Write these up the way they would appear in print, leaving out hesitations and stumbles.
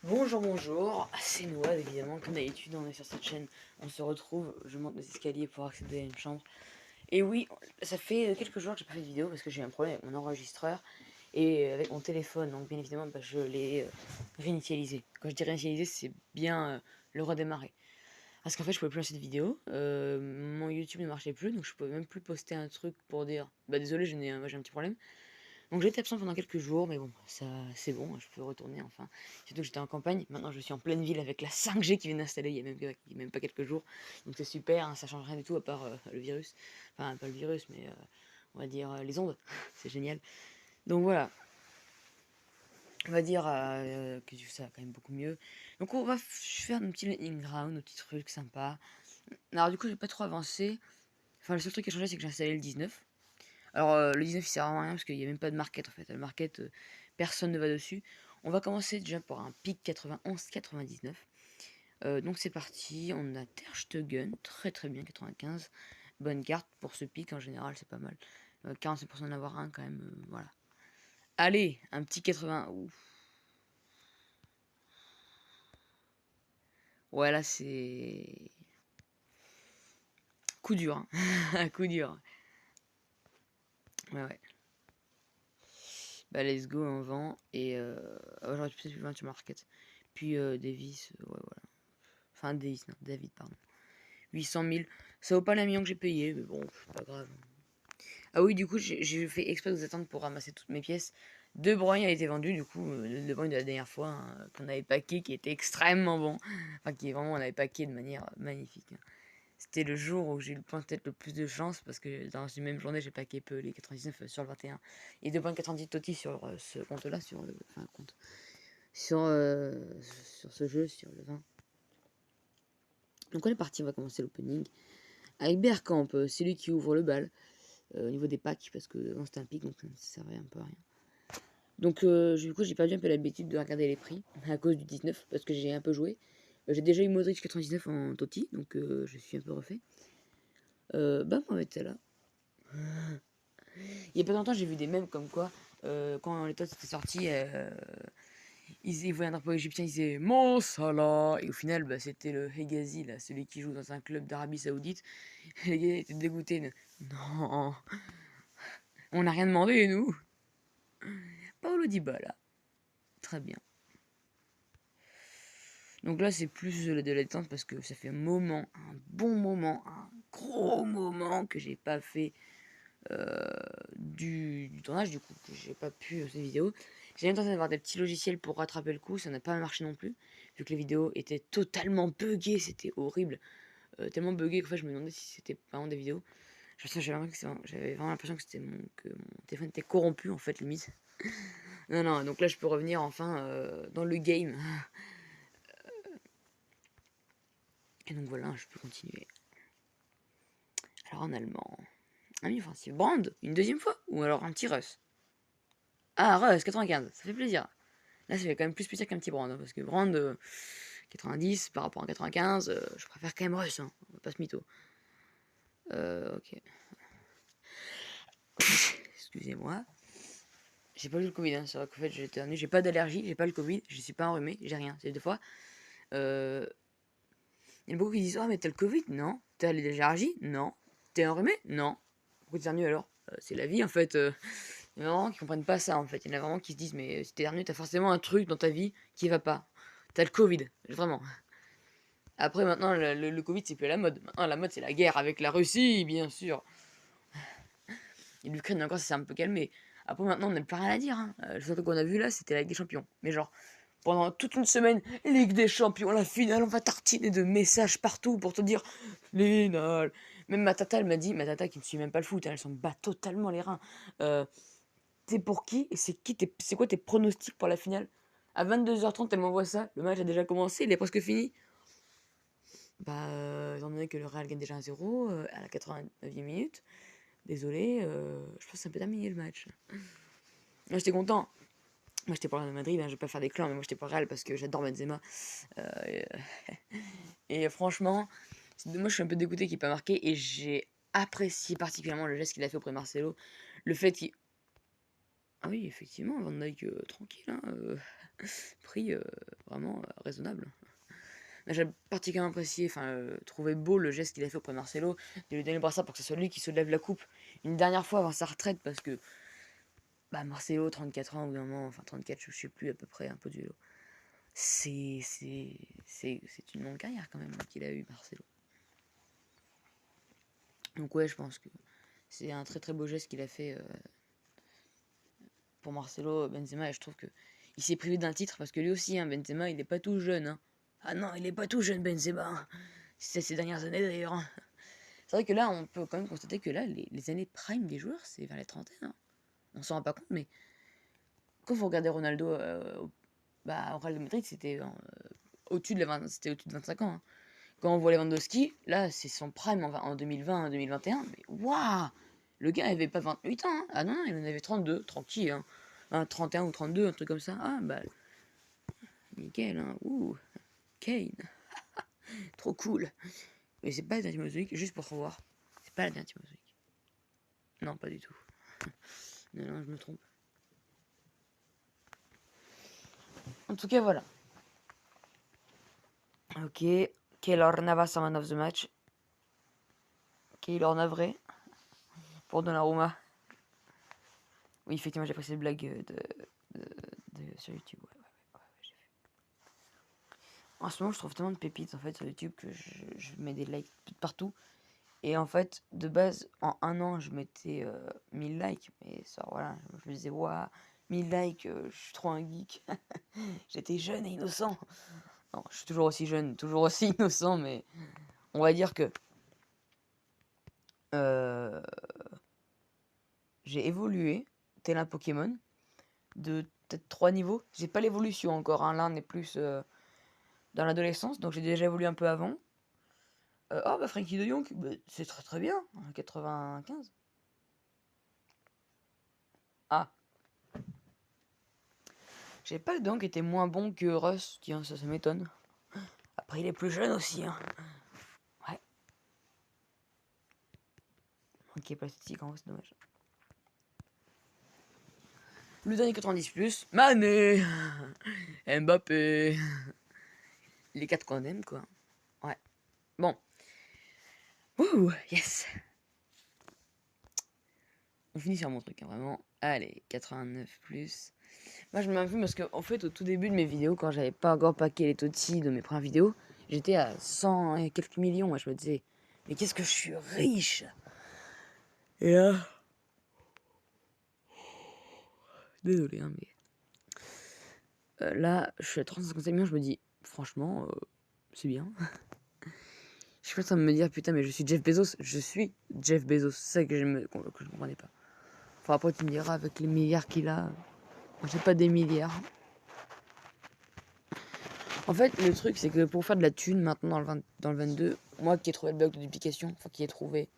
Bonjour, bonjour, c'est Noah évidemment, comme d'habitude on est sur cette chaîne, on se retrouve, je monte les escaliers pour accéder à une chambre. Et oui, ça fait quelques jours que j'ai pas fait de vidéo parce que j'ai eu un problème avec mon enregistreur et avec mon téléphone, donc bien évidemment je l'ai réinitialisé. Quand je dis réinitialisé, c'est bien le redémarrer. Parce qu'en fait je pouvais plus lancer de vidéo, mon YouTube ne marchait plus, donc je pouvais même plus poster un truc pour dire bah désolé j'ai un petit problème. Donc j'étais absent pendant quelques jours, mais bon, ça c'est bon, je peux retourner enfin. Surtout que j'étais en campagne, maintenant je suis en pleine ville avec la 5G qui vient d'installer il y a même pas quelques jours. Donc c'est super, hein, ça change rien du tout à part le virus. Enfin, pas le virus, mais on va dire les ondes. C'est génial. Donc voilà, on va dire que ça va quand même beaucoup mieux. Donc on va faire un petit lightning round, un petit truc sympa. Alors du coup, j'ai pas trop avancé. Enfin, le seul truc qui a changé, c'est que j'ai installé le 19. Alors, le 19 il sert à rien parce qu'il n'y a même pas de market en fait. Le market, personne ne va dessus. On va commencer déjà par un pic 91-99. Donc c'est parti. On a Ter Stegen, très très bien, 95. Bonne carte pour ce pic en général, c'est pas mal. 45% d'en avoir un quand même, voilà. Allez, un petit 80. Ouf. Ouais, là c'est. Coup dur, hein. Coup dur. Ouais, ouais. Bah, let's go, on vend. Et j'aurais pu peut-être vendre sur market. Puis Davis, ouais, voilà. Enfin, Davis, non, David, pardon. 800 000. Ça vaut pas la million que j'ai payé, mais bon, c'est pas grave. Ah oui, du coup, j'ai fait exprès de vous attendre pour ramasser toutes mes pièces. De Bruyne a été vendu, du coup, le De Bruyne de la dernière fois, hein, qu'on avait packé, qui était extrêmement bon. Enfin, qui est vraiment, on avait packé de manière magnifique. C'était le jour où j'ai eu peut-être le plus de chance, parce que dans une même journée, j'ai packé peu les 99 sur le 21. Et 2,90 Totti sur ce compte-là, sur le. Enfin, compte. Sur ce jeu, sur le 20. Donc on est parti, on va commencer l'opening. Avec Bergkamp, c'est lui qui ouvre le bal au niveau des packs, parce que avant c'était un pic, donc ça servait un peu à rien. Donc du coup j'ai perdu un peu l'habitude de regarder les prix, à cause du 19, parce que j'ai un peu joué. J'ai déjà eu Modric 99 en Totti, donc je suis un peu refait. Bah moi était là. Il y a pas longtemps j'ai vu des mèmes comme quoi, quand les tots étaient sortis, ils voyaient un drapeau égyptien, ils disaient Mon Salah. Et au final, bah, c'était le Hegazi, là, celui qui joue dans un club d'Arabie Saoudite. Et les gars étaient dégoûtés. Non, on n'a rien demandé, nous. Paulo Dybala. Très bien. Donc là, c'est plus de la détente parce que ça fait un moment, un bon moment, un gros moment que j'ai pas fait du tournage, du coup, que j'ai pas pu ces vidéos. J'ai intenté d'avoir des petits logiciels pour rattraper le coup, ça n'a pas marché non plus, vu que les vidéos étaient totalement buggées, c'était horrible. Tellement buggé qu'en fait, je me demandais si c'était vraiment des vidéos. J'avais vraiment l'impression que que mon téléphone était corrompu, en fait, limite. Non, non, donc là, je peux revenir enfin dans le game. Et donc voilà, je peux continuer. Alors en allemand. Ami offensif. Brand, une deuxième fois. Ou alors un petit Russ. Ah, Russ, 95, ça fait plaisir. Là, ça fait quand même plus plaisir qu'un petit Brand. Hein, parce que Brand, 90 par rapport à 95, je préfère quand même Russ. Hein, on va pas se mytho. Ok. Excusez-moi. J'ai pas eu le Covid, hein. C'est vrai qu'en fait j'ai éternué, j'ai pas d'allergie, j'ai pas le Covid, je suis pas enrhumé, j'ai rien. C'est deux fois. Euh... Il y en a beaucoup qui disent: Oh, mais t'as le Covid? Non. T'as l'allergie? Non. T'es enrhumé? Non. Pourquoi t'éternues alors? C'est la vie en fait. Il y en a vraiment qui comprennent pas ça en fait. Il y en a vraiment qui se disent: Mais si t'éternues, t'as forcément un truc dans ta vie qui va pas. T'as le Covid, vraiment. Après, maintenant, le Covid, c'est plus la mode. Maintenant, la mode, c'est la guerre avec la Russie, bien sûr. Et l'Ukraine, encore, ça s'est un peu calmé. Après, maintenant, on n'a plus rien à dire. Hein. Le seul truc qu'on a vu là, c'était la Ligue des Champions. Mais genre, pendant toute une semaine, Ligue des Champions, la finale, on va tartiner de messages partout pour te dire finale. Même ma tata, elle m'a dit, ma tata qui ne suit même pas le foot, hein, elle s'en bat totalement les reins. T'es pour qui? Et c'est quoi tes pronostics pour la finale? À 22h30, elle m'envoie ça. Le match a déjà commencé, il est presque fini. Bah, étant donné que le Real gagne déjà 1-0 à la 89e minute, désolé, je pense que ça peut terminer le match. Moi, j'étais content. Moi, j'étais pour le Real Madrid, hein, je vais pas faire des clans, mais moi, j'étais pour le Real parce que j'adore Benzema. Et, et franchement, moi, je suis un peu dégoûté qu'il n'ait pas marqué et j'ai apprécié particulièrement le geste qu'il a fait auprès de Marcelo. Le fait qu'il. Oui, effectivement, Van Dijk, tranquille, hein, prix vraiment raisonnable. J'ai particulièrement apprécié, enfin, trouvé beau le geste qu'il a fait auprès de Marcelo, de lui donner le brassard pour que ce soit lui qui soulève la coupe une dernière fois avant sa retraite, parce que bah, Marcelo, 34 ans, au bout d'un moment, enfin 34, je sais plus à peu près, un peu du vélo. C'est une longue carrière quand même qu'il a eu, Marcelo. Donc ouais, je pense que c'est un très très beau geste qu'il a fait pour Marcelo, Benzema, et je trouve que il s'est privé d'un titre parce que lui aussi, hein, Benzema, il est pas tout jeune. Hein. Ah non, il est pas tout jeune, Benzema. C'est ces dernières années d'ailleurs. Hein. C'est vrai que là, on peut quand même constater que là, les années prime des joueurs, c'est vers les trentaines. Hein. On s'en rend pas compte, mais quand vous regardez Ronaldo au Real Madrid, c'était au-dessus de 25 ans. Hein. Quand on voit Lewandowski, là, c'est son prime en 2020, 2021. Mais waouh, le gars avait pas 28 ans. Hein. Ah non, non, il en avait 32, tranquille. Hein. 31 ou 32, un truc comme ça. Ah bah, nickel. Hein. Ouh, Kane, trop cool. Mais c'est pas la dernière Timozoïque, juste pour savoir. C'est pas la dernière Timozoïque. Non, pas du tout. Non, non, je me trompe. En tout cas, voilà. Ok. Keylor Navas en man of the match. Keylor navré. Pour Donnarumma. Oui, effectivement, j'ai apprécié cette blague sur YouTube. Ouais, j'ai vu. En ce moment, je trouve tellement de pépites en fait sur YouTube que je mets des likes partout. Et en fait, de base, en un an, je mettais 1000 likes. Mais ça, voilà, je me disais, waouh, 1000 likes, je suis trop un geek. J'étais jeune et innocent. Non, je suis toujours aussi jeune, toujours aussi innocent, mais on va dire que euh, j'ai évolué, tel un Pokémon, de peut-être 3 niveaux. J'ai pas l'évolution encore, hein. L'un est plus dans l'adolescence, donc j'ai déjà évolué un peu avant. Oh bah Frankie de Jong, bah, c'est très très bien, 95. Ah, j'ai pas le don qui était moins bon que Russ, tiens, ça m'étonne. Après, il est plus jeune aussi, hein. Ouais. Ok, plastique en haut, c'est dommage. Le dernier 90+, Mané, Mbappé, les 4 qu'on aime, quoi. Ouais. Bon. Ouh, yes. On finit sur mon truc, hein, vraiment. Allez, 89+. Moi, je m'infume parce qu'en fait, au tout début de mes vidéos, quand j'avais pas encore paqué les Totsi de mes premières vidéos, j'étais à 100 et quelques millions. Moi, je me disais, mais qu'est-ce que je suis riche! Et là, désolé, hein, mais là, je suis à 350 millions. Je me dis, franchement, c'est bien. Je suis en train de me dire, putain, mais je suis Jeff Bezos. Je suis Jeff Bezos. C'est ça que je comprenais pas. Enfin, après, tu me diras, avec les milliards qu'il a, moi, j'ai pas des milliards. En fait, le truc, c'est que pour faire de la thune maintenant dans le 22, moi qui ai trouvé le bug de duplication, enfin qui ai trouvé,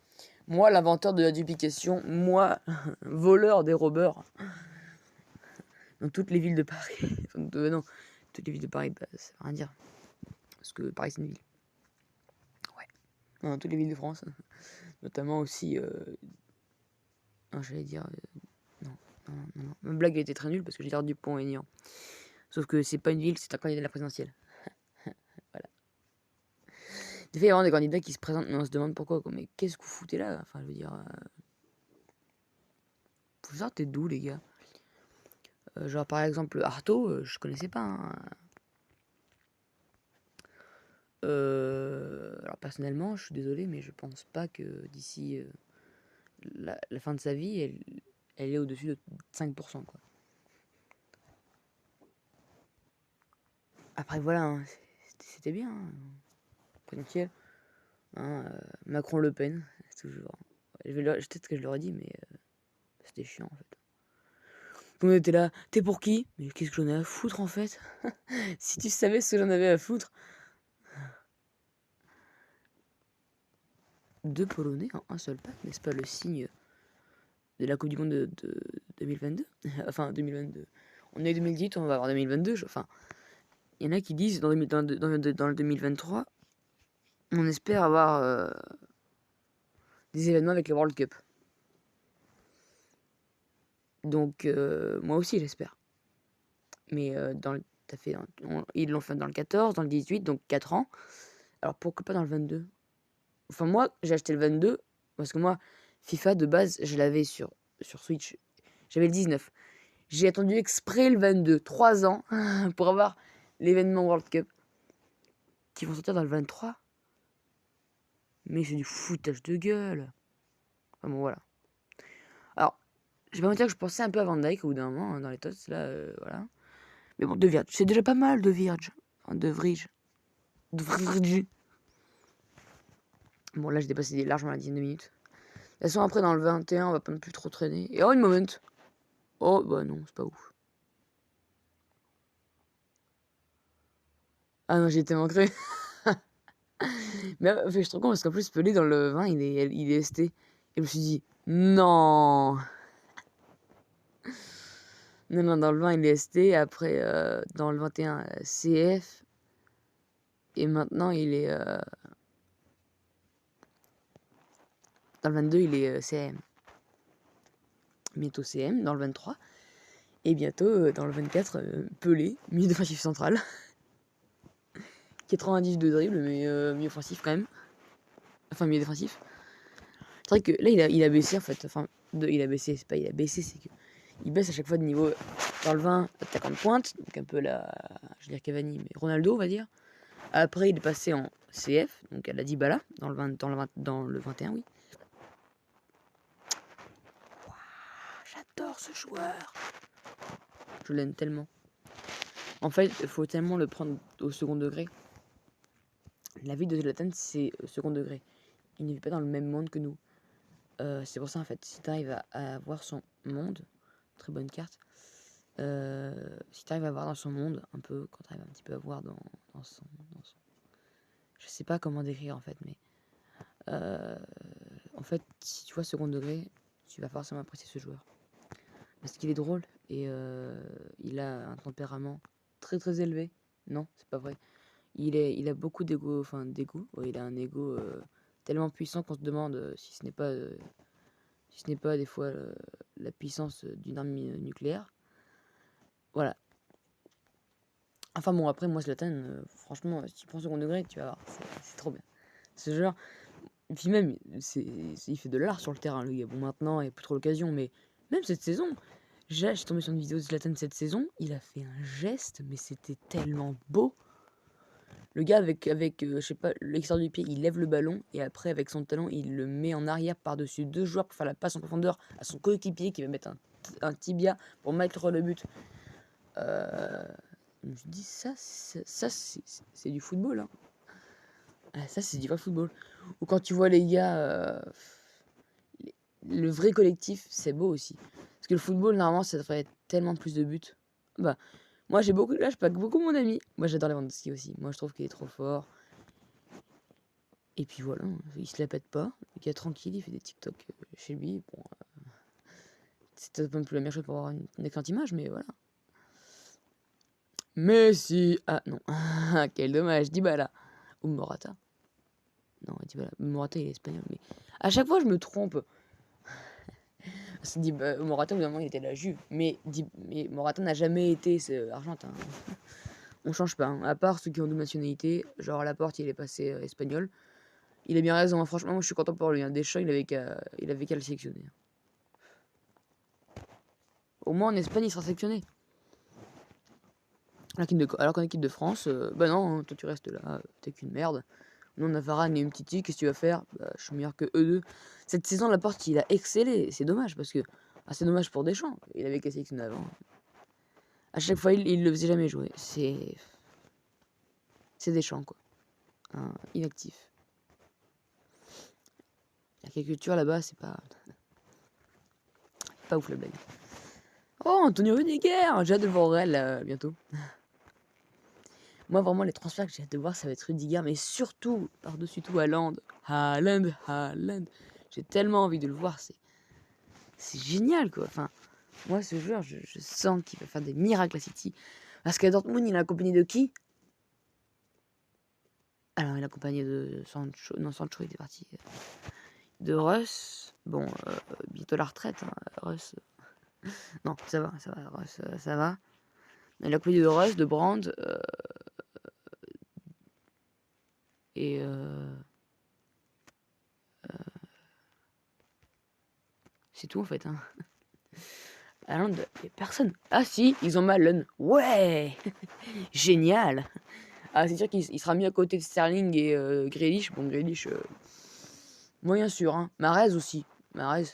moi l'inventeur de la duplication, moi voleur des robeurs, dans toutes les villes de Paris, enfin, non, toutes les villes de Paris, bah, ça veut rien dire, parce que Paris c'est une ville. Ouais. Non, dans toutes les villes de France, notamment aussi, non, j'allais dire, non, non, ma blague a été très nulle parce que j'ai l'air du Pont-Aignan. Sauf que c'est pas une ville, c'est un candidat de la présidentielle. Voilà. Des fois, il y a vraiment des candidats qui se présentent, mais on se demande pourquoi. Mais qu'est-ce que vous foutez là? Enfin, je veux dire. Vous sortez d'où, les gars? Genre, par exemple, Artaud, je connaissais pas. Hein. Alors, personnellement, je suis désolé, mais je pense pas que d'ici la fin de sa vie, elle est au-dessus de 5%, quoi. Après, voilà, hein, c'était bien. Hein. Potentiel. Hein, Macron-Le Pen, toujours. Peut-être que je l'aurais dit, mais c'était chiant, en fait. On était là, t'es pour qui? Mais qu'est-ce que j'en ai à foutre, en fait? Si tu savais ce que j'en avais à foutre. Deux Polonais en un seul pack, n'est-ce pas le signe de la Coupe du Monde de 2022? Enfin, 2022. On est 2018, on va avoir 2022. Enfin, il y en a qui disent dans le 2023, on espère avoir des événements avec le World Cup. Donc, moi aussi, j'espère. Mais ils l'ont fait dans le 14, dans le 18, donc 4 ans. Alors pourquoi pas dans le 22? Enfin, moi, j'ai acheté le 22 parce que moi, FIFA de base, je l'avais sur Switch. J'avais le 19. J'ai attendu exprès le 22, 3 ans, pour avoir l'événement World Cup qui vont sortir dans le 23. Mais c'est du foutage de gueule. Enfin bon, voilà. Alors, je vais pas me dire que je pensais un peu à Van Dyke au bout d'un moment, hein, dans les tots, là, voilà. Mais bon, De Virge, c'est déjà pas mal, De Virge. Enfin, De Vrij. De Vrij. Bon, là, j'ai dépassé largement la dizaine de minutes. De toute façon, après, dans le 21, on va pas non plus trop traîner. Et oh, une moment. Oh, bah non, c'est pas ouf. Ah non, j'ai été manqué. Mais en fait, je suis trop con parce qu'en plus, Pelé, dans le 20, il est ST. Et je me suis dit, non. Non, non, dans le 20, il est ST. Après, dans le 21, CF. Et maintenant, il est. Dans le 22, il est CM. Bientôt CM, dans le 23. Et bientôt, dans le 24, Pelé, milieu défensif central. 90 de dribble, mais milieu offensif quand même. Enfin, milieu défensif. C'est vrai que là, il a baissé en fait. Enfin, il a baissé, c'est pas il a baissé, c'est que il baisse à chaque fois de niveau. Dans le 20, attaquant de pointe, donc un peu la. Je veux dire Cavani, mais Ronaldo, on va dire. Après, il est passé en CF, donc à la Dybala, dans le 20, dans le 21, oui. Wow, j'adore ce joueur. Je l'aime tellement. En fait, il faut tellement le prendre au second degré. La vie de Zlatan, c'est au second degré. Il ne vit pas dans le même monde que nous. C'est pour ça, en fait, si tu arrives à avoir son monde, très bonne carte, si tu arrives à voir dans son monde, un peu, quand tu arrives un petit peu à voir dans son. Je sais pas comment décrire, en fait, mais. En fait, si tu vois second degré, tu vas forcément apprécier ce joueur. Parce qu'il est drôle et il a un tempérament très très élevé. Non, c'est pas vrai. Il a beaucoup d'ego, enfin d'ego. Ouais, il a un ego tellement puissant qu'on se demande si ce n'est pas des fois la puissance d'une arme nucléaire. Voilà. Enfin bon, après moi Zlatan, franchement, si tu prends second degré, tu vas voir, c'est trop bien. Ce genre, et puis même, il fait de l'art sur le terrain, le gars. Bon, maintenant, il n'y a plus trop l'occasion, mais même cette saison, j'ai tombé sur une vidéo de Zlatan cette saison, il a fait un geste, mais c'était tellement beau. Le gars, avec je sais pas, l'extérieur du pied, il lève le ballon, et après, avec son talon, il le met en arrière par-dessus deux joueurs pour faire la passe en profondeur à son coéquipier qui va mettre un tibia pour mettre le but. Je me dis, ça c'est du football, hein. Ah, ça, c'est du vrai football. Ou quand tu vois les gars, le vrai collectif, c'est beau aussi. Parce que le football, normalement, ça devrait être tellement plus de buts. Bah, moi, là, je pack beaucoup mon ami. Moi, j'adore Lewandowski aussi. Moi, je trouve qu'il est trop fort. Et puis voilà, il se la pète pas. Il est tranquille, il fait des TikTok chez lui. Bon, c'est peut-être pas non plus la meilleure chose pour avoir une excellente image, mais voilà. Messi! Ah non, quel dommage, Dybala. Ou Morata. Non, Dybala. Morata, il est espagnol, mais à chaque fois, je me trompe. Morata, au bout d'un moment, il était la Juve. Mais Morata n'a jamais été argentin. On change pas, hein. À part ceux qui ont deux nationalités. Genre, Laporte, il est passé espagnol. Il a bien raison, hein. Franchement, moi, je suis content pour lui, hein. Deschamps, il avait qu'à le sélectionner. Au moins, en Espagne, il sera sélectionné. Alors qu'en équipe de France, bah non, hein, toi, tu restes là. T'es qu'une merde. Nous, on a Varane et Umtiti. Qu'est-ce que tu vas faire? Bah, je suis meilleur que eux deux. Cette saison, Laporte, il a excellé. C'est dommage parce que. Ah, c'est dommage pour Deschamps. Il avait qu'à sélectionner avant. À chaque fois, il le faisait jamais jouer. C'est Deschamps, quoi. Inactif. La culture là-bas, c'est pas ouf la blague. Oh, Antonio Rudiger! J'ai hâte de voir Real bientôt. Moi, vraiment, les transferts que j'ai hâte de voir, ça va être Rudiger, mais surtout, par-dessus tout, Haaland. Haaland. J'ai tellement envie de le voir, c'est génial, quoi. Enfin, moi, ce joueur, je sens qu'il va faire des miracles à City. Parce qu'à Dortmund, il est accompagné de qui? Alors, il est accompagné de Sancho. Non, Sancho, il est parti. De Russ. Bon, bientôt la retraite, hein, Russ. Non, ça va, ça va. La comédie de Russ, de Brand, et c'est tout en fait. Hein. Haaland, y a personne. Ah si, ils ont Malen. Ouais. Génial. Ah, c'est sûr qu'il sera mis à côté de Sterling et Grealish. Bon, Grealish, moyen sûr. Hein. Mahrez aussi. Mahrez.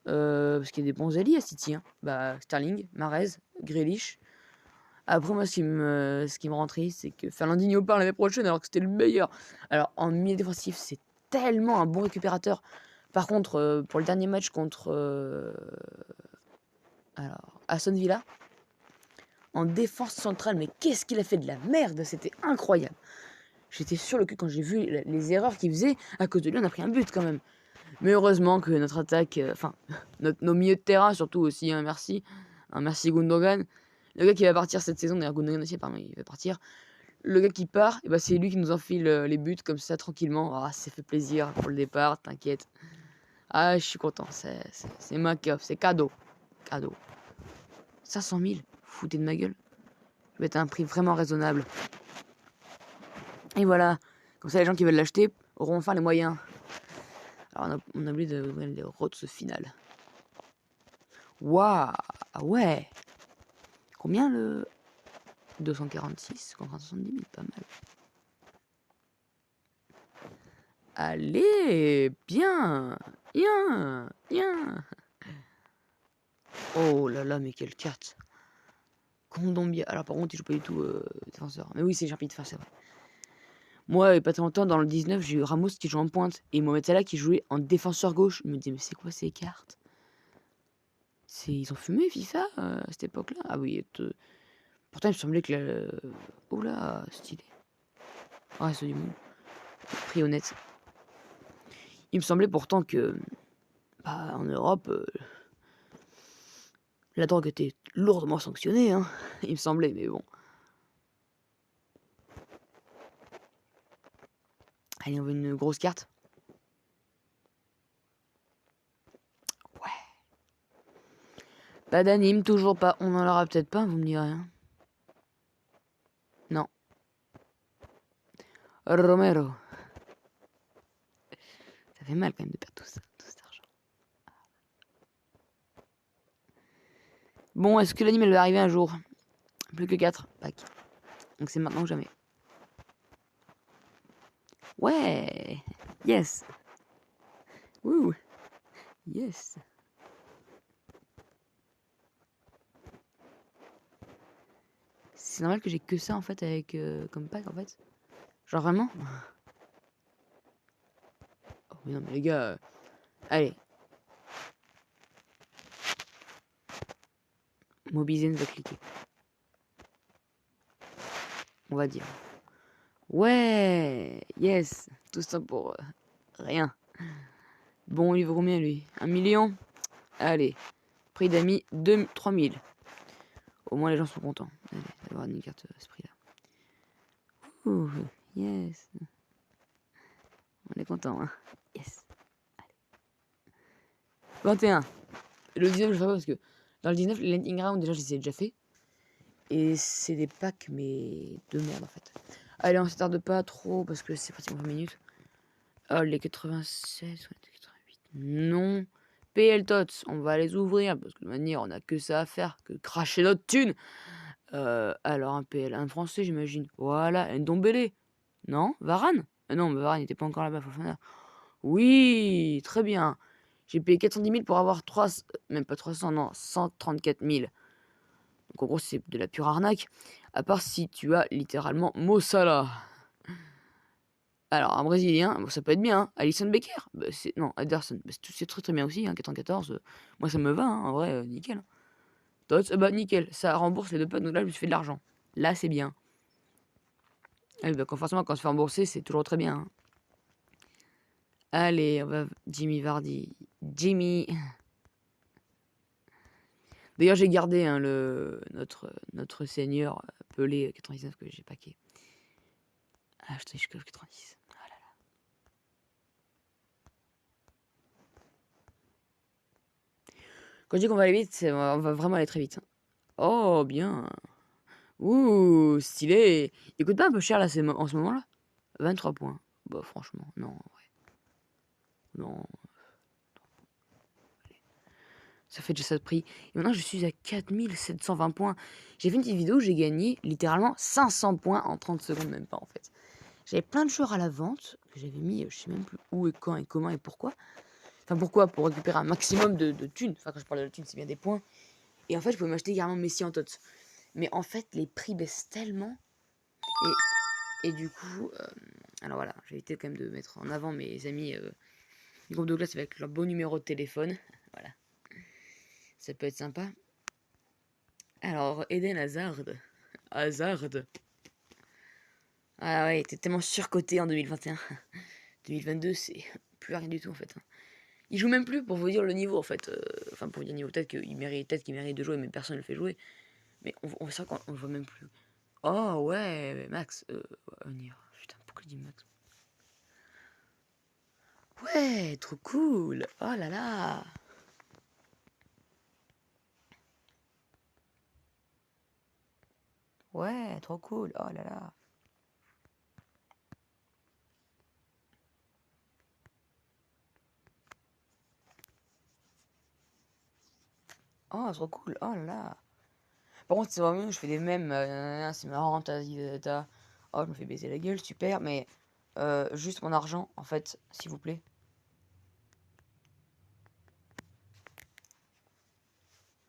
Parce qu'il y a des bons alliés à City. Hein. Bah, Sterling, Mahrez, Grealish. Après, moi, ce qui me rend triste, c'est que Fernandinho part l'année prochaine alors que c'était le meilleur. Alors, en milieu défensif, c'est tellement un bon récupérateur. Par contre, pour le dernier match contre Aston Villa, en défense centrale, mais qu'est-ce qu'il a fait de la merde, c'était incroyable. J'étais sur le cul quand j'ai vu les erreurs qu'il faisait. À cause de lui, on a pris un but quand même. Mais heureusement que notre attaque, nos milieux de terrain surtout aussi, hein, merci. Merci Gundogan. Le gars qui va partir cette saison, d'ailleurs Gundogan aussi, pardon, il va partir. Le gars qui part, et bah, c'est lui qui nous enfile les buts comme ça tranquillement. Ah, ça fait plaisir pour le départ, t'inquiète. Ah, je suis content, c'est ma keuf, c'est cadeau. Cadeau. 500 000, foutez de ma gueule. Je vais être à un prix vraiment raisonnable. Et voilà, comme ça les gens qui veulent l'acheter auront enfin les moyens. Alors on a oublié de ouvrir les routes finales. Waouh, ah ouais. Combien le 246 contre 70 000, pas mal. Allez, bien, bien, bien. Oh là là, mais quelle carte. Condombia. Alors par contre, il joue pas du tout défenseur. Mais oui, c'est Jean-Pierre de c'est vrai. Moi, il n'y a pas très longtemps, dans le 19, j'ai eu Ramos qui joue en pointe. Et Mohamed Salah qui jouait en défenseur gauche. Je me disais, mais c'est quoi ces cartes? Ils ont fumé FIFA à cette époque-là? Ah oui, pourtant il me semblait que oh là, stylé. Ah, c'est du monde. Prix honnête. Il me semblait pourtant que, bah, en Europe, la drogue était lourdement sanctionnée, hein. Il me semblait, mais bon. Allez, on veut une grosse carte. Ouais. Pas d'anime, toujours pas. On en aura peut-être pas, vous me direz. Hein. Non. Romero. Ça fait mal quand même de perdre tout ça, tout cet argent. Bon, est-ce que l'anime elle va arriver un jour? Plus que 4 packs. Donc c'est maintenant ou jamais. Ouais. Yes. Wouh. Yes. C'est normal que j'ai que ça en fait avec comme pack en fait. Genre vraiment. Oh mais non mais les gars. Allez. Mobizen va cliquer. On va dire. Ouais. Yes. Tout ça pour rien. Bon, il vaut combien lui? 1 million? Allez. Prix d'amis 3 000. Au moins les gens sont contents. Allez, d'avoir une carte à ce prix-là. Ouh, yes. On est content, hein. Yes. Allez. 21. Le 19, je sais pas parce que dans le 19, les Lightning Round, déjà, je les ai déjà fait. Et c'est des packs, mais de merde en fait. Allez, on s'attarde pas trop parce que c'est pratiquement 20 minutes. Oh, les 96, les 88. Non. PL Tots, on va les ouvrir parce que de manière, on a que ça à faire que cracher notre thune. Alors, un PL, un français, j'imagine. Voilà, un Ndombele. Non, Varane. Non, mais Varane n'était pas encore là-bas, Fofana. Oui, très bien. J'ai payé 410 000 pour avoir 3... Même pas 300, non, 134 000. Donc en gros, c'est de la pure arnaque. À part si tu as littéralement Mo Salah. Alors, un Brésilien, bon, ça peut être bien. Hein. Alisson Becker non, Ederson. Bah, c'est très très bien aussi, hein, 94. Moi, ça me va, hein, en vrai, nickel. Tots, bah nickel. Ça rembourse les deux packs, donc là, je me suis fait de l'argent. Là, c'est bien. Ah, bah, forcément, quand on se fait rembourser, c'est toujours très bien. Hein. Allez, on va... Jimmy Vardy. Jimmy. D'ailleurs, j'ai gardé hein, notre seigneur Pelé 99 que j'ai paqué. Ah, je triche que 90. Ah là là. Quand je dis qu'on va aller vite, on va vraiment aller très vite, hein. Oh, bien. Ouh, stylé. Il coûte pas un peu cher là, en ce moment-là? 23 points. Bah, franchement, non, ouais. Non, ça fait déjà ça de prix. Et maintenant, je suis à 4720 points. J'ai fait une petite vidéo où j'ai gagné littéralement 500 points en 30 secondes, même pas en fait. J'avais plein de joueurs à la vente que j'avais mis, je sais même plus où et quand et comment et pourquoi. Enfin, pourquoi? Pour récupérer un maximum de thunes. Enfin, quand je parle de thunes, c'est bien des points. Et en fait, je pouvais m'acheter carrément Messi en tots. Mais en fait, les prix baissent tellement. Et du coup, alors voilà, j'ai évité quand même de mettre en avant mes amis du groupe de classe avec leur beau numéro de téléphone. Voilà, ça peut être sympa. Alors, Eden Hazard. Hazard. Ah ouais, il était tellement surcoté en 2021. 2022, c'est plus rien du tout en fait, hein. Il joue même plus pour vous dire le niveau en fait. Enfin, pour vous dire le niveau, peut-être qu'il mérite de jouer, mais personne ne le fait jouer. Mais on sent qu'on le voit même plus. Oh ouais, Max. Onir. Putain, pourquoi il dit Max? Ouais, trop cool. Oh là là. Ouais, trop cool. Oh là là. Oh, trop cool. Oh là là. Par contre, c'est vraiment, je fais des mèmes. C'est marrant, t'as. Oh, je me fais baiser la gueule, super. Mais juste mon argent, en fait, s'il vous plaît.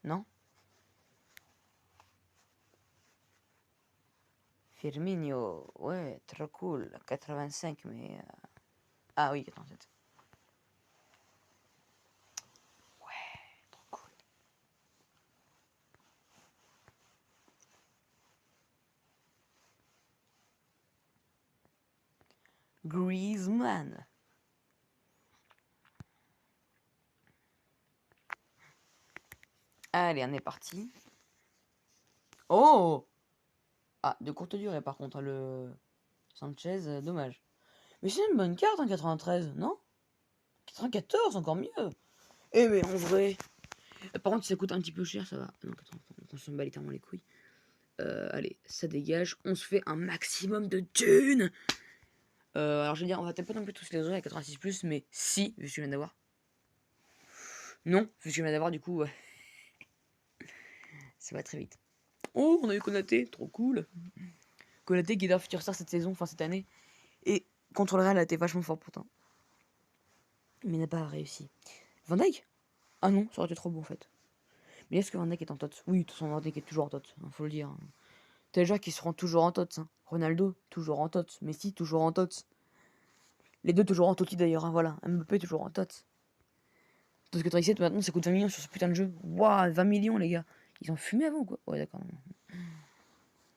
Non? Firmino, ouais, trop cool. 85, mais. Ah oui, 87. Ouais, trop cool. Griezmann. Allez, on est parti. Oh! Ah, de courte durée par contre, le Sanchez, dommage. Mais c'est une bonne carte en 93, non? 94, encore mieux. Eh mais en vrai. Par contre, ça coûte un petit peu cher, ça va. Non, attends, on s'en bat littéralement les couilles. Allez, ça dégage. On se fait un maximum de thunes. Alors je veux dire, on va peut-être pas non plus tous les ouvrir à 86+, mais si, vu que je viens d'avoir. Non, vu que je viens d'avoir, du coup, ça va très vite. Oh, on a eu Konaté, trop cool. Konaté qui est dans Future Star cette saison, enfin cette année. Et contre le Real, a été vachement fort pourtant. Mais n'a pas réussi. Van Dijk? Ah non, ça aurait été trop beau en fait. Mais est-ce que Van Dijk est en tots? Oui, de toute façon, Van Dijk est toujours en tots, hein, faut le dire. T'as des joueurs qui seront toujours en tots, hein. Ronaldo, toujours en tots. Messi, toujours en tots. Les deux toujours en toti d'ailleurs, hein, voilà. Mbappé, toujours en tots. Parce que 37 maintenant, ça coûte 20 millions sur ce putain de jeu. Waouh, 20 millions les gars. Ils ont fumé avant ou quoi? Ouais, d'accord.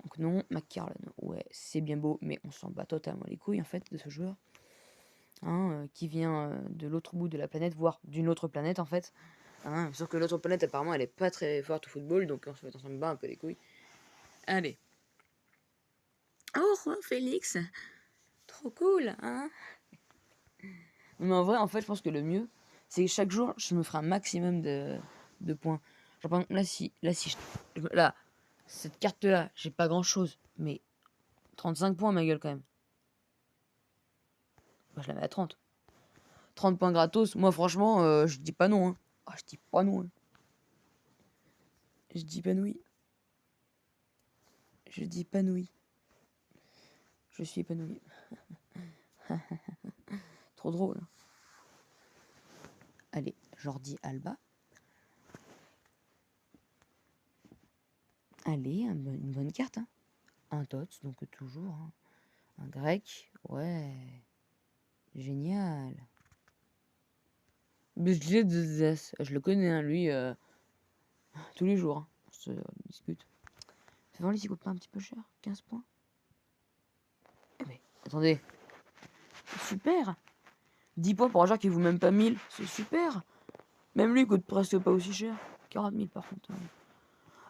Donc non, McCarlan, ouais, c'est bien beau, mais on s'en bat totalement les couilles en fait de ce joueur. Hein, qui vient de l'autre bout de la planète, voire d'une autre planète en fait. Hein, sauf que l'autre planète apparemment elle est pas très forte au football, donc en fait on s'en bat un peu les couilles. Allez. Oh, Félix, trop cool, hein? Mais en vrai, en fait, je pense que le mieux, c'est que chaque jour, je me ferai un maximum de points. Genre, par exemple, là, cette carte-là, j'ai pas grand-chose, mais 35 points, ma gueule, quand même. Moi, je la mets à 30. 30 points gratos, moi, franchement, je dis pas non, hein. Ah, je dis pas non, hein. Je dis pas oui. Je dis pas oui. Je suis épanoui. Trop drôle. Allez, Jordi Alba. Allez, une bonne carte, hein. Un TOTS, donc toujours, hein. Un grec, ouais. Génial. Je le connais, hein, lui, tous les jours, hein. On se discute. Fais voir lui s'il coûte pas un petit peu cher. 15 points. Eh mais, attendez. Super. 10 points pour un joueur qui vaut même pas 1000. C'est super. Même lui, il coûte presque pas aussi cher. 40 000 par contre.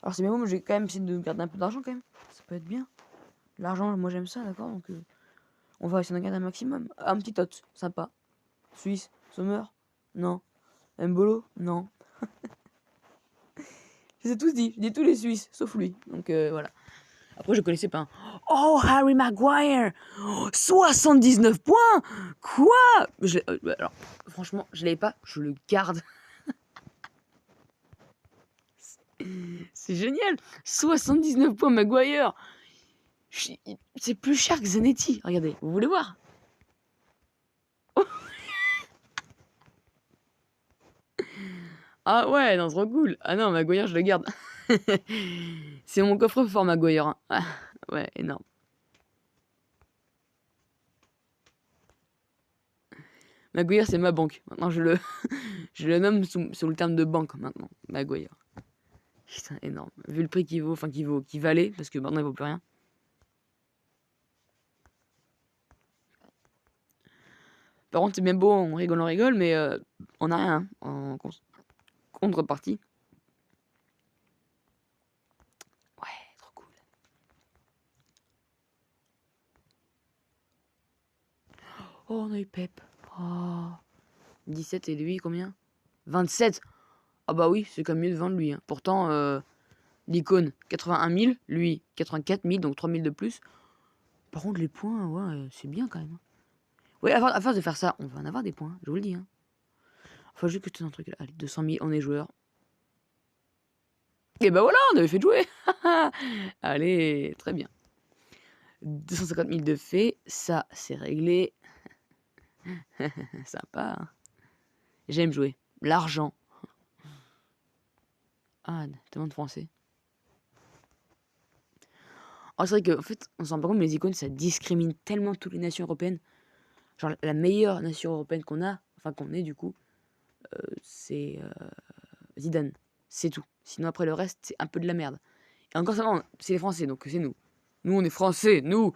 Alors c'est bien bon, mais je vais quand même essayer de garder un peu d'argent quand même. Ça peut être bien. L'argent, moi j'aime ça, d'accord. Donc on va essayer d'en garder un maximum. Un petit tot, sympa. Suisse, Sommer, non. Mbolo, non. Je les ai tous dit. Je dis tous les Suisses, sauf lui. Donc voilà. Après, je connaissais pas. Oh, Harry Maguire 79 points. Quoi alors, franchement, je l'avais pas. Je le garde. C'est génial. 79 points, Maguire. C'est plus cher que Zanetti. Regardez, vous voulez voir? Ah ouais, non, trop cool. Ah non, Maguire, je le garde. C'est mon coffre-fort, Maguire. Hein. Ah, ouais, énorme. Maguire, c'est ma banque. Maintenant, je le nomme sous le terme de banque, maintenant. Maguire. Putain, énorme. Vu le prix qu'il vaut, enfin, qu'il valait, parce que maintenant, il vaut plus rien. Par contre, c'est bien beau, on rigole, mais on n'a rien hein, en contrepartie. Ouais, trop cool. Oh, on a eu Pep. Oh. 17 et lui, combien? 27. Ah bah oui, c'est quand même mieux de vendre lui. Hein. Pourtant, l'icône, 81 000. Lui, 84 000, donc 3 000 de plus. Par contre, les points, ouais, c'est bien quand même. Ouais, à force de faire ça, on va en avoir des points, je vous le dis. Hein. Faut juste que tu aies un truc là. Allez, 200 000, on est joueur. Et bah voilà, on avait fait jouer. Allez, très bien. 250 000 de fait, ça c'est réglé. Sympa. Hein. J'aime jouer. L'argent. Ah, tellement de français. Oh, c'est vrai qu'en fait, on s'en rend pas compte, mais les icônes, ça discrimine tellement toutes les nations européennes. Genre, la meilleure nation européenne qu'on a, enfin qu'on ait du coup, c'est Zidane. C'est tout. Sinon, après le reste, c'est un peu de la merde. Et encore ça va, c'est les Français, donc c'est nous. Nous, on est Français. Nous,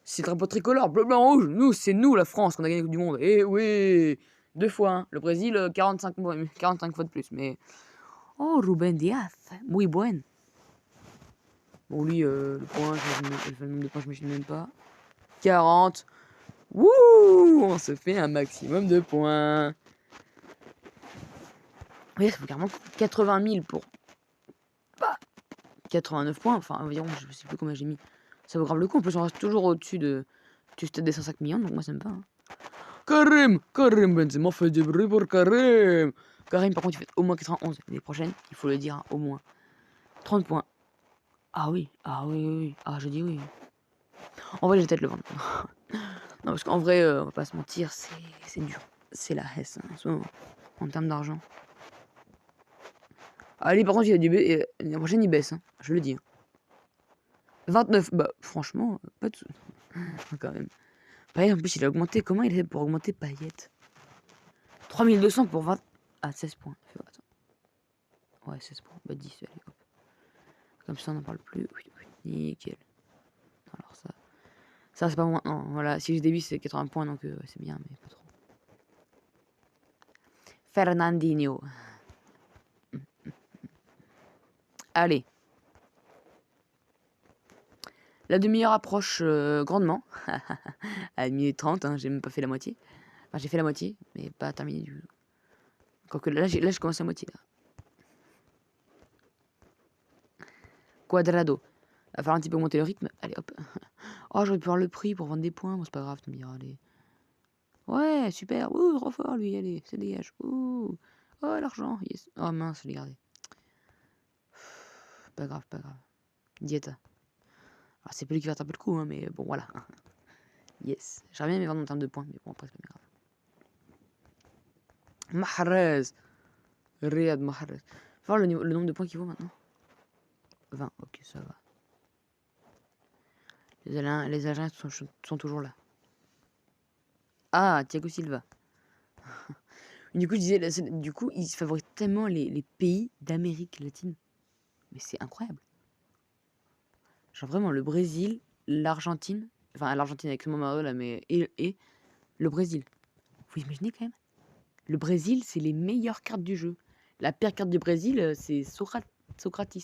c'est le drapeau tricolore, bleu, blanc, rouge. Nous, c'est nous, la France, qu'on a gagné la Coupe du Monde. Et oui, 2 fois. Hein. Le Brésil, 45 fois de plus. Mais. Oh, Ruben Diaz. Muy buen. Bon, lui, le point, le nombre de points, je m'imagine même pas. 40. Wouh! On se fait un maximum de points. Oui, ça faut carrément 80 000 pour. Bah, 89 points. Enfin, environ, je sais plus combien j'ai mis. Ça vaut grave le coup. En plus, on reste toujours au-dessus du stade des 105 millions, donc moi, ça me va. Hein. Karim Benzema fait du bruit pour Karim. Karim, par contre, il fait au moins 91 l'année prochaine. Il faut le dire, hein, au moins. 30 points. Ah oui, oui. Ah, je dis oui. En vrai, j'ai peut-être le vendre. Non, parce qu'en vrai, on va pas se mentir, c'est dur. C'est la hesse hein, en ce moment, en termes d'argent. Allez, par contre, il y a du l'année prochaine, il baisse, hein, je le dis. 29, bah franchement, pas de sous. Quand même. Payet, en plus, il a augmenté. Comment il a fait pour augmenter Payet? 3200 pour 20. Ah, 16 points. Ouais, 16 points. Bah 10, allez, hop. Comme ça, on n'en parle plus. Oui, nickel. Alors ça c'est pas moi. Non, voilà. Si j'ai débit, c'est 80 points, donc c'est bien, mais pas trop. Fernandinho. Allez. La demi-heure approche grandement. À 1 minute 30, hein, j'ai même pas fait la moitié. Enfin, j'ai fait la moitié, mais pas terminé du. Quoique là, je commence la moitié. Là. Quadrado. Va falloir un petit peu monter le rythme. Allez, hop. Oh, j'aurais pu avoir le prix pour vendre des points. Bon, c'est pas grave, tu me diras. Allez. Ouais, super. Ouh, trop fort, lui. Allez, ça dégage. Ouh. Oh, l'argent. Yes. Oh, mince, je l'ai gardé. Pas grave, pas grave. Dieta. Alors, c'est pas lui qui va taper le coup, hein, mais bon, voilà. Yes. J'aurais bien aimé vendre en termes de points, mais bon, après, c'est pas grave. Mahrez. Riyad Mahrez. Faut voir le nombre de points qu'il vaut maintenant. 20, ok, ça va. Les agents sont toujours là. Ah, Thiago Silva. Du coup, je disais, du coup, ils favorisent tellement les pays d'Amérique latine. Mais c'est incroyable. Genre vraiment, le Brésil, l'Argentine, enfin l'Argentine avec Mamadou là, mais et le Brésil. Vous imaginez quand même? Le Brésil, c'est les meilleures cartes du jeu. La pire carte du Brésil, c'est Socrates. Socrates.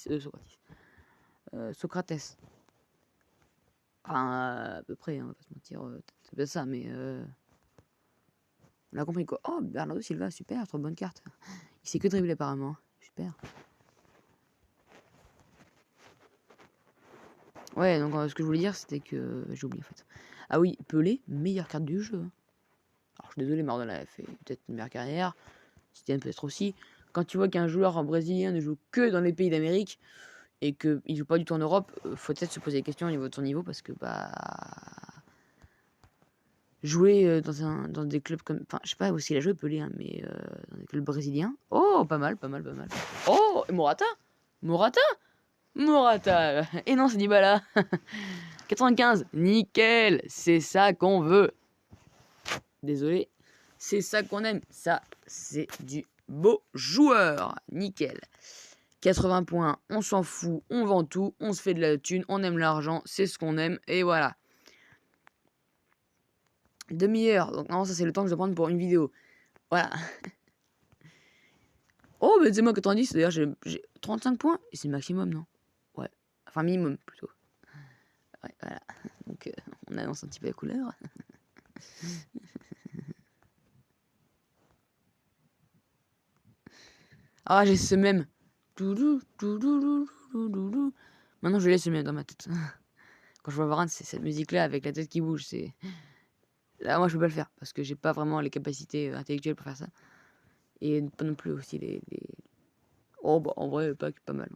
Enfin, à peu près, hein, on va pas se mentir, c'est pas ça, mais on a compris quoi. Oh, Bernardo Silva, super, trop bonne carte. Il sait que dribbler apparemment. Super. Ouais, donc ce que je voulais dire, c'était que... J'ai oublié, en fait. Ah oui, Pelé, meilleure carte du jeu. Alors, je suis désolé, Maradona a fait peut-être une meilleure carrière. Zidane peut-être aussi. Quand tu vois qu'un joueur brésilien ne joue que dans les pays d'Amérique et qu'il ne joue pas du tout en Europe, faut peut-être se poser des questions au niveau de son niveau parce que, bah... Jouer dans des clubs comme... Enfin, je sais pas où il a joué, Pelé, hein, mais dans des clubs brésiliens. Oh, pas mal, pas mal, pas mal. Oh, et Morata Morata Morata Et non, c'est Dybala 95, nickel, c'est ça qu'on veut. Désolé, c'est ça qu'on aime. Ça, c'est du beau joueur. Nickel. 80 points, on s'en fout, on vend tout, on se fait de la thune, on aime l'argent, c'est ce qu'on aime, et voilà. Demi-heure, donc non, ça c'est le temps que je dois prendre pour une vidéo. Voilà. Oh, mais c'est moi 90, d'ailleurs j'ai 35 points, et c'est le maximum, non? Ouais, enfin minimum plutôt. Ouais, voilà. Donc on annonce un petit peu la couleur. Ah, j'ai ce même. Maintenant, je laisse ce même dans ma tête. Quand je vois Varane, c'est cette musique-là avec la tête qui bouge. C'est là, moi, je peux pas le faire parce que j'ai pas vraiment les capacités intellectuelles pour faire ça. Et pas non plus aussi les... Oh, bah, en vrai, pas mal.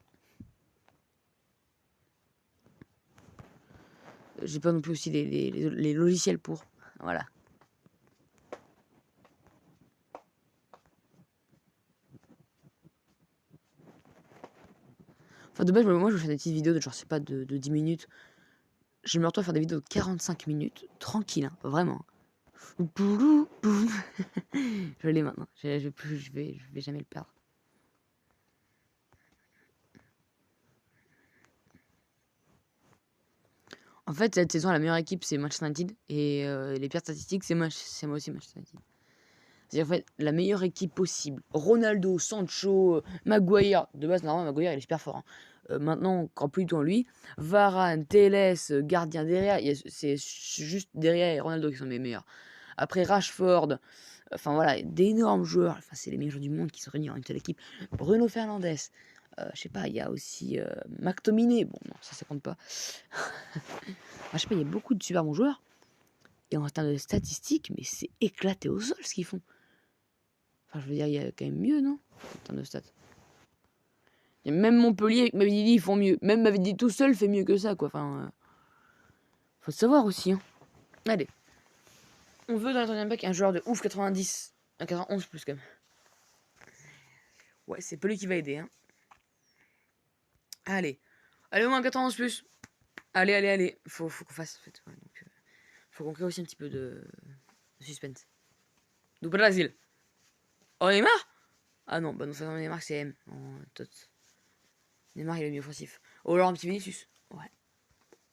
J'ai pas non plus aussi les logiciels pour. Voilà. Enfin, de base, moi, je fais des petites vidéos de genre, je sais pas, de 10 minutes. Je me retrouve à faire des vidéos de 45 minutes, tranquille, hein, vraiment. Je l'ai maintenant. Je vais jamais le perdre. En fait, cette saison, la meilleure équipe, c'est Manchester United. Et les pires statistiques, c'est moi aussi Manchester United. C'est en fait la meilleure équipe possible. Ronaldo, Sancho, Maguire. De base, normalement, Maguire, il est super fort. Hein. Maintenant, encore plus dans lui. Varane, Telles, gardien derrière. C'est juste derrière et Ronaldo qui sont mes meilleurs. Après, Rashford. Enfin voilà, d'énormes joueurs. Enfin, c'est les meilleurs joueurs du monde qui se réunissent dans une telle équipe. Bruno Fernandes. Je sais pas, il y a aussi McTominay. Bon, non, ça compte pas. Je sais pas, il y a beaucoup de super bons joueurs. Et en termes de statistiques, mais c'est éclaté au sol ce qu'ils font. Enfin, je veux dire, il y a quand même mieux, non? En termes de stats. Et même Montpellier, m'avait dit, ils font mieux. Même m'avait dit tout seul fait mieux que ça, quoi. Enfin, faut savoir aussi, hein. Allez. On veut dans le troisième pack un joueur de ouf 90. Un 91 plus, quand même. Ouais, c'est pas lui qui va aider, hein. Allez. Allez, au moins 91 plus. Allez, allez, allez. Faut qu'on fasse, en fait. Ouais, donc, faut qu'on crée aussi un petit peu de suspense. Du Brésil. Oh, Neymar? Ah non, bah non, ça, Neymar, c'est M. Oh, Neymar, il est mieux offensif. Ou alors un petit Vinicius. Ouais.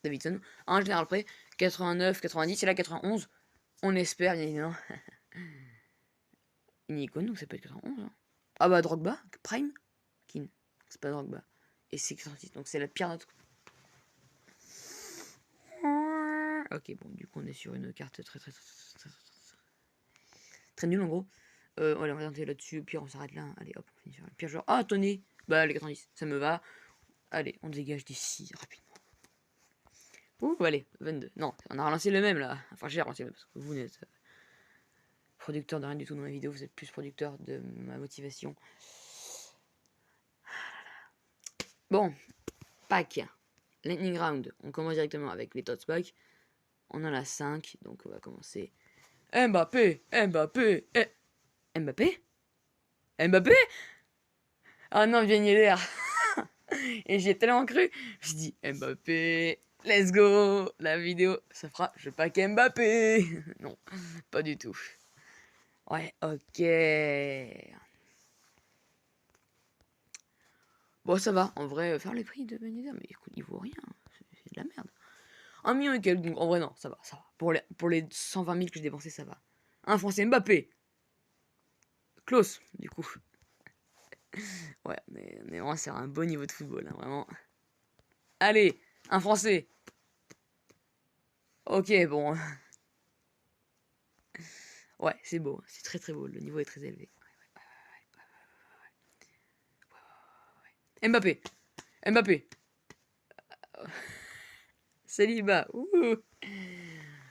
Davidson. En général près. 89, 90, et là 91. On espère, bien évidemment. Une icône, donc ça peut être 91. Hein. Ah bah Drogba, Prime. Kin. C'est pas Drogba. Et c'est 86, donc c'est la pire note. Ok, bon, du coup, on est sur une carte très nulle en gros. Voilà, on va tenter là-dessus. Au pire, on s'arrête là. Allez, hop, on finit sur le pire joueur. Ah, Tony. Bah, les 90, ça me va. Allez, on dégage d'ici rapidement. Ouh, allez, 22. Non, on a relancé le même là. Enfin, j'ai relancé le même parce que vous n'êtes producteur de rien du tout dans ma vidéo. Vous êtes plus producteur de ma motivation. Bon, pack. Lightning round. On commence directement avec les tots pack. On en a 5, donc on va commencer. Mbappé, Mbappé, Mbappé, Mbappé. Ah non, bien l'air. Et j'y ai tellement cru. Je dis Mbappé, let's go. La vidéo, ça fera je pack Mbappé. Non, pas du tout. Ouais, ok. Bon, ça va. En vrai, faire les prix de Ben Yedder, mais écoute, il vaut rien. C'est de la merde. 1 million et quelques, donc en vrai, non, ça va, ça va. Pour les 120 000 que j'ai dépensé, ça va. Un Français Mbappé. Klaus, du coup. Ouais, mais vraiment, c'est un beau niveau de football, hein, vraiment. Allez, un Français. Ok, bon. Ouais, c'est beau. C'est très très beau. Le niveau est très élevé. Mbappé. Mbappé. Célibat. Ouh.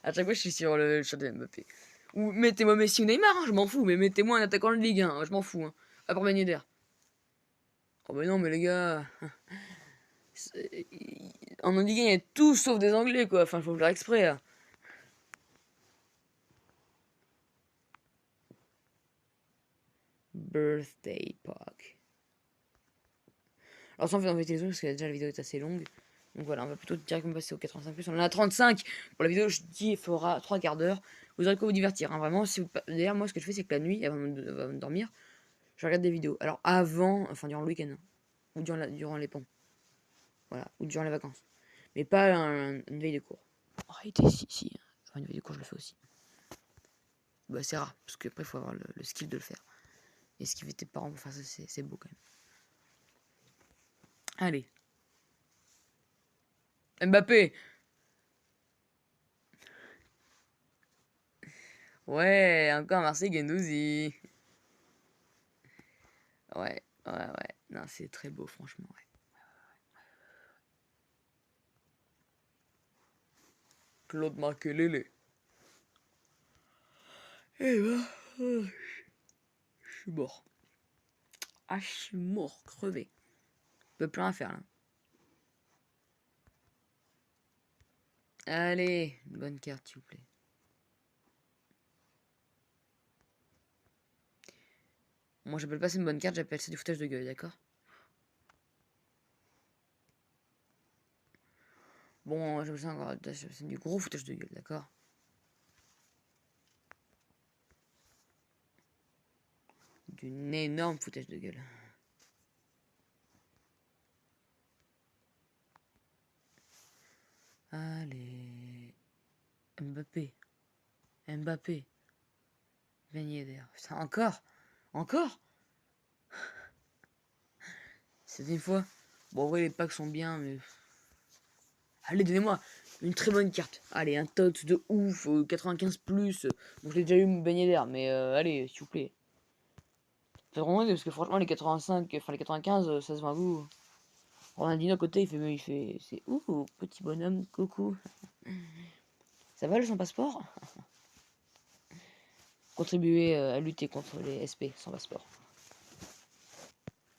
À chaque fois, je suis sur le shot de Mbappé. Ou mettez-moi Messi ou Neymar, hein, je m'en fous, mais mettez-moi un attaquant de Ligue 1, hein, je m'en fous. Hein. À part Ben Yedder. Oh bah non, mais les gars. En Ligue 1, il y a tout sauf des Anglais, quoi. Enfin, faut le faire exprès, là. Birthday Park. Alors, sans faire embêter les autres, parce que déjà la vidéo est assez longue. Donc voilà, on va plutôt directement passer au 85+. On en a 35. Pour la vidéo, je dis, il fera 3 quarts d'heure. Vous aurez quoi vous divertir. Hein. Vraiment, si vous... D'ailleurs, moi, ce que je fais, c'est que la nuit, avant de dormir, je regarde des vidéos. Alors, avant, enfin, durant le week-end, hein, ou durant les ponts. Voilà, ou durant les vacances. Mais pas une veille de cours. En réalité, si. Enfin, une veille de cours, je le fais aussi. Bah, c'est rare, parce qu'après, il faut avoir le skill de le faire. Et ce qui fait tes parents pour faire ça, c'est beau quand même. Allez. Mbappé. Ouais, encore Marseille Guendouzi. Ouais. Non, c'est très beau, franchement, ouais. Claude Makelele. Eh ben, je suis mort. Ah, je suis mort, crevé. Peu plus rien à faire, là. Allez, une bonne carte, s'il vous plaît. Moi, j'appelle pas ça une bonne carte, j'appelle ça du foutage de gueule, d'accord? Bon, j'appelle ça encore c'est du gros foutage de gueule, d'accord? D'une énorme foutage de gueule. Allez. Mbappé. Mbappé. Ben Yedder. Putain, encore C'est une fois. Bon, en vrai, les packs sont bien, mais. Allez, donnez-moi une très bonne carte. Allez, un tot de ouf, 95 plus. Bon, je l'ai déjà eu, Ben Yedder, mais allez, s'il vous plaît. C'est vraiment parce que franchement, les 85, enfin les 95, ça se voit à vous. Ronaldinho à côté, c'est ouh, petit bonhomme, coucou. Ça va le sans passeport? Contribuer à lutter contre les SP sans passeport.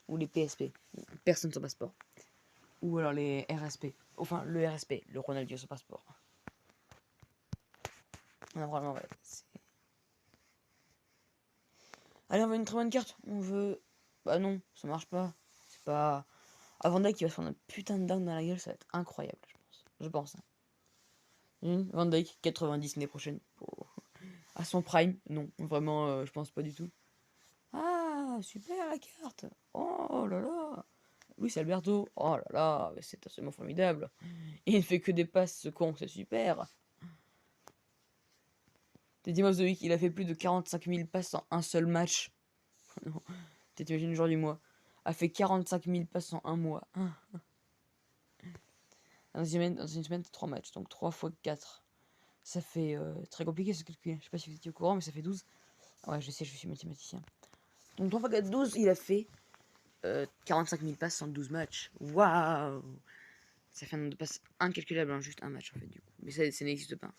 Ou les PSP. Personne sans passeport. Ou alors les RSP. Enfin, le RSP, le Ronaldinho sans passeport. Non, vraiment, ouais. Allez, on veut une très bonne carte. On veut. Bah non, ça marche pas. C'est pas. Avant Dyke qui va se prendre un putain de down dans la gueule, ça va être incroyable, je pense. Je pense. Hein. Van Dyke, 90 l'année prochaine. Pour... À son prime, non, vraiment, je pense pas du tout. Ah, super la carte. Oh là là. Luis Alberto. Oh là là, c'est absolument formidable. Il ne fait que des passes, ce con, c'est super. Teddy Mozovic, il a fait plus de 45 000 passes en un seul match. Non, t'imagines le jour du mois. A fait 45 000 passes en un mois. Dans une semaine, 3 matchs, donc 3 fois 4. Ça fait très compliqué ce calcul. Je sais pas si vous étiez au courant, mais ça fait 12. Ouais, je sais, je suis mathématicien. Donc 3 fois 4, 12, il a fait 45 000 passes en 12 matchs. Waouh! Ça fait un nombre de passes incalculable en juste un match, en fait, du coup. Mais ça n'existe pas.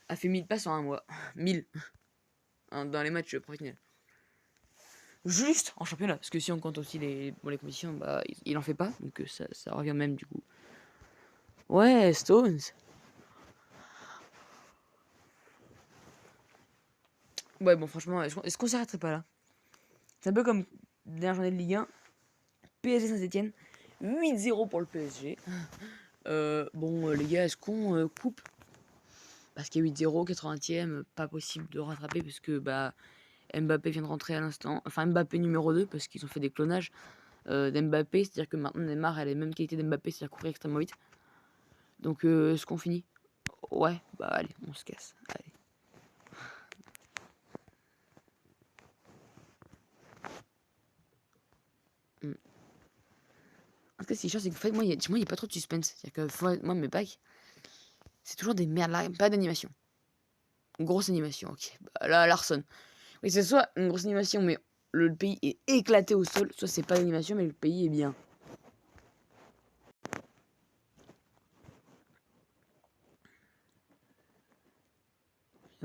A fait 1000 passes en un mois. 1000 dans les matchs professionnels. Juste en championnat. Parce que si on compte aussi les compétitions, bah, il en fait pas. Donc ça revient même, du coup. Ouais, Stones. Ouais, bon, franchement, est-ce qu'on s'arrêterait pas là? C'est un peu comme dernière journée de Ligue 1. PSG Saint-Etienne. 8-0 pour le PSG. Bon, les gars, est-ce qu'on coupe? Parce qu'il y a 8-0, 80e, pas possible de rattraper parce que bah, Mbappé vient de rentrer à l'instant. Enfin, Mbappé numéro 2 parce qu'ils ont fait des clonages d'Mbappé. C'est-à-dire que maintenant Neymar a les mêmes qualités d'Mbappé, c'est-à-dire courir extrêmement vite. Donc, est-ce qu'on finit? Ouais, bah allez, on se casse. Allez. En tout cas, ce qui est chiant, c'est que en fait, moi, il n'y a pas trop de suspense. C'est-à-dire que moi, mes packs, c'est toujours des merdes là, pas d'animation. Grosse animation, ok. Bah, là, Larson. Oui, c'est soit une grosse animation, mais le pays est éclaté au sol, soit c'est pas d'animation, mais le pays est bien.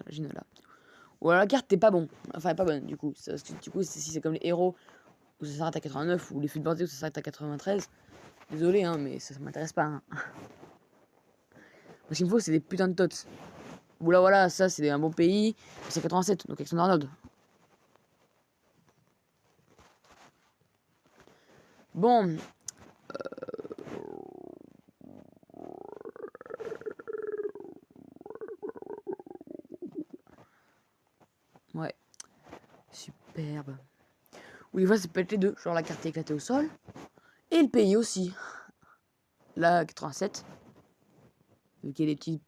Ginola. Ou alors la carte t'es pas bon. Enfin, elle est pas bonne, du coup. Du coup, si c'est comme les héros, où ça s'arrête à 89, ou les feux de bordée où ça s'arrête à 93, désolé, hein, mais ça m'intéresse pas. Hein. Ce qu'il me faut, c'est des putains de tots. Oula, voilà, ça, c'est un bon pays. C'est 87, donc Alexander Arnold. Bon. Ouais. Superbe. Ou des fois, ça peut être les deux. Genre la carte est éclatée au sol. Et le pays aussi. Là, 87. Vu qu'il y a des petites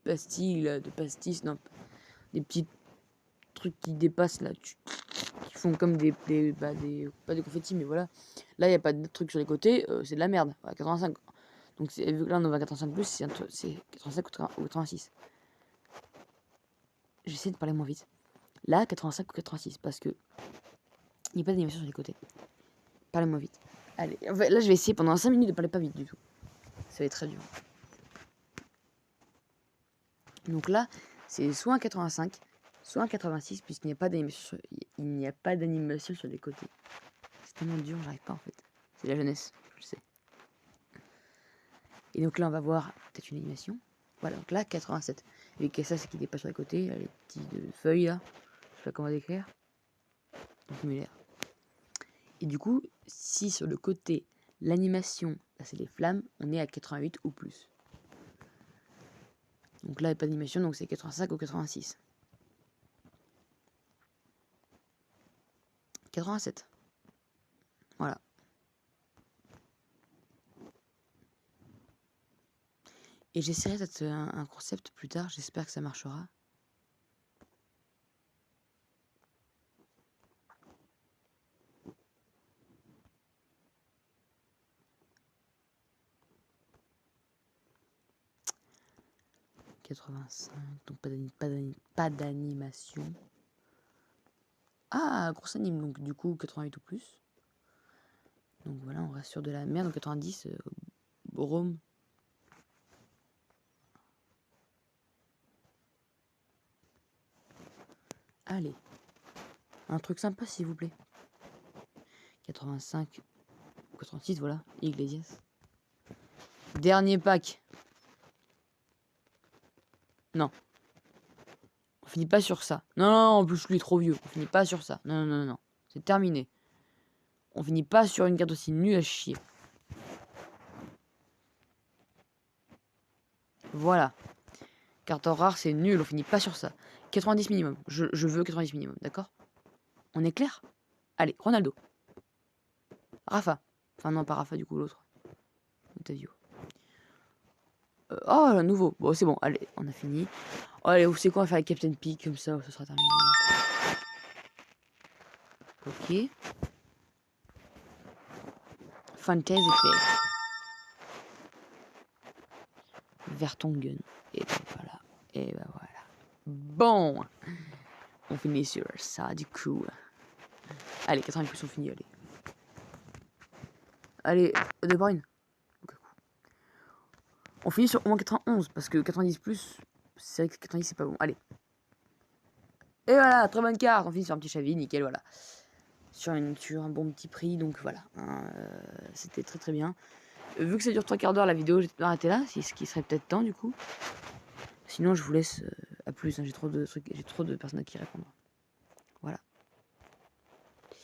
pastilles, là, de pastis, non. Des petits trucs qui dépassent, là. Qui font comme pas des confettis, mais voilà. Là, il n'y a pas de trucs sur les côtés. C'est de la merde. Voilà, 85. Donc, vu que là, on va à 85+, c'est 85 ou 86. J'essaie de parler moins vite. Là, 85 ou 86, parce que il n'y a pas d'animation sur les côtés. Parlez moins vite. Allez, là, je vais essayer pendant 5 minutes de parler pas vite du tout. Ça va être très dur. Donc là, c'est soit un 85, soit un 86, puisqu'il n'y a pas d'animation sur les côtés. C'est tellement dur, j'arrive pas en fait. C'est la jeunesse, je sais. Et donc là, on va voir peut-être une animation. Voilà, donc là, 87. Et ça, c'est qu'il n'est pas sur les côtés. Il y a les petites feuilles là. Je sais pas comment décrire. Donc, Muller. Et du coup, si sur le côté, l'animation, là c'est les flammes, on est à 88 ou plus. Donc là, il n'y a pas d'animation, donc c'est 85 ou 86. 87. Voilà. Et j'essaierai peut-être un concept plus tard, j'espère que ça marchera. Donc pas d'animation. Ah, grosse anime, donc du coup 88 ou plus. Donc voilà, on reste sur de la merde. Donc 90, Rome. Allez, un truc sympa s'il vous plaît. 85 ou 86, voilà, Iglesias. Dernier pack. Non. On finit pas sur ça. Non, non, en plus lui est trop vieux. On finit pas sur ça. Non, non, non, non. C'est terminé. On finit pas sur une carte aussi nulle à chier. Voilà. Carte rare, c'est nul. On finit pas sur ça. 90 minimum. Je veux 90 minimum, d'accord? On est clair? Allez, Ronaldo. Rafa. Enfin, non, pas Rafa, du coup, l'autre. Otavio. Oh, le nouveau. Bon, c'est bon. Allez, on a fini. Oh, allez, vous savez quoi? On va faire la Captain Peak, comme ça, ce sera terminé. Ok. Fantasy Play. Vertonghen. Et ben voilà. Et ben voilà. Bon. On finit sur ça, du coup. Allez, 80 plus, on finit, allez. Allez, De Bruyne. On finit sur au moins 91, parce que 90 plus, c'est vrai que 90 c'est pas bon. Allez. Et voilà, très bonne carte. On finit sur un petit Xavi, nickel, voilà. Sur un bon petit prix, donc voilà. Hein, c'était très très bien. Vu que ça dure 3 quarts d'heure la vidéo, j'ai arrêté là, ce qui serait peut-être temps du coup. Sinon, je vous laisse à plus, hein, j'ai trop de trucs, j'ai trop de personnes à qui répondre.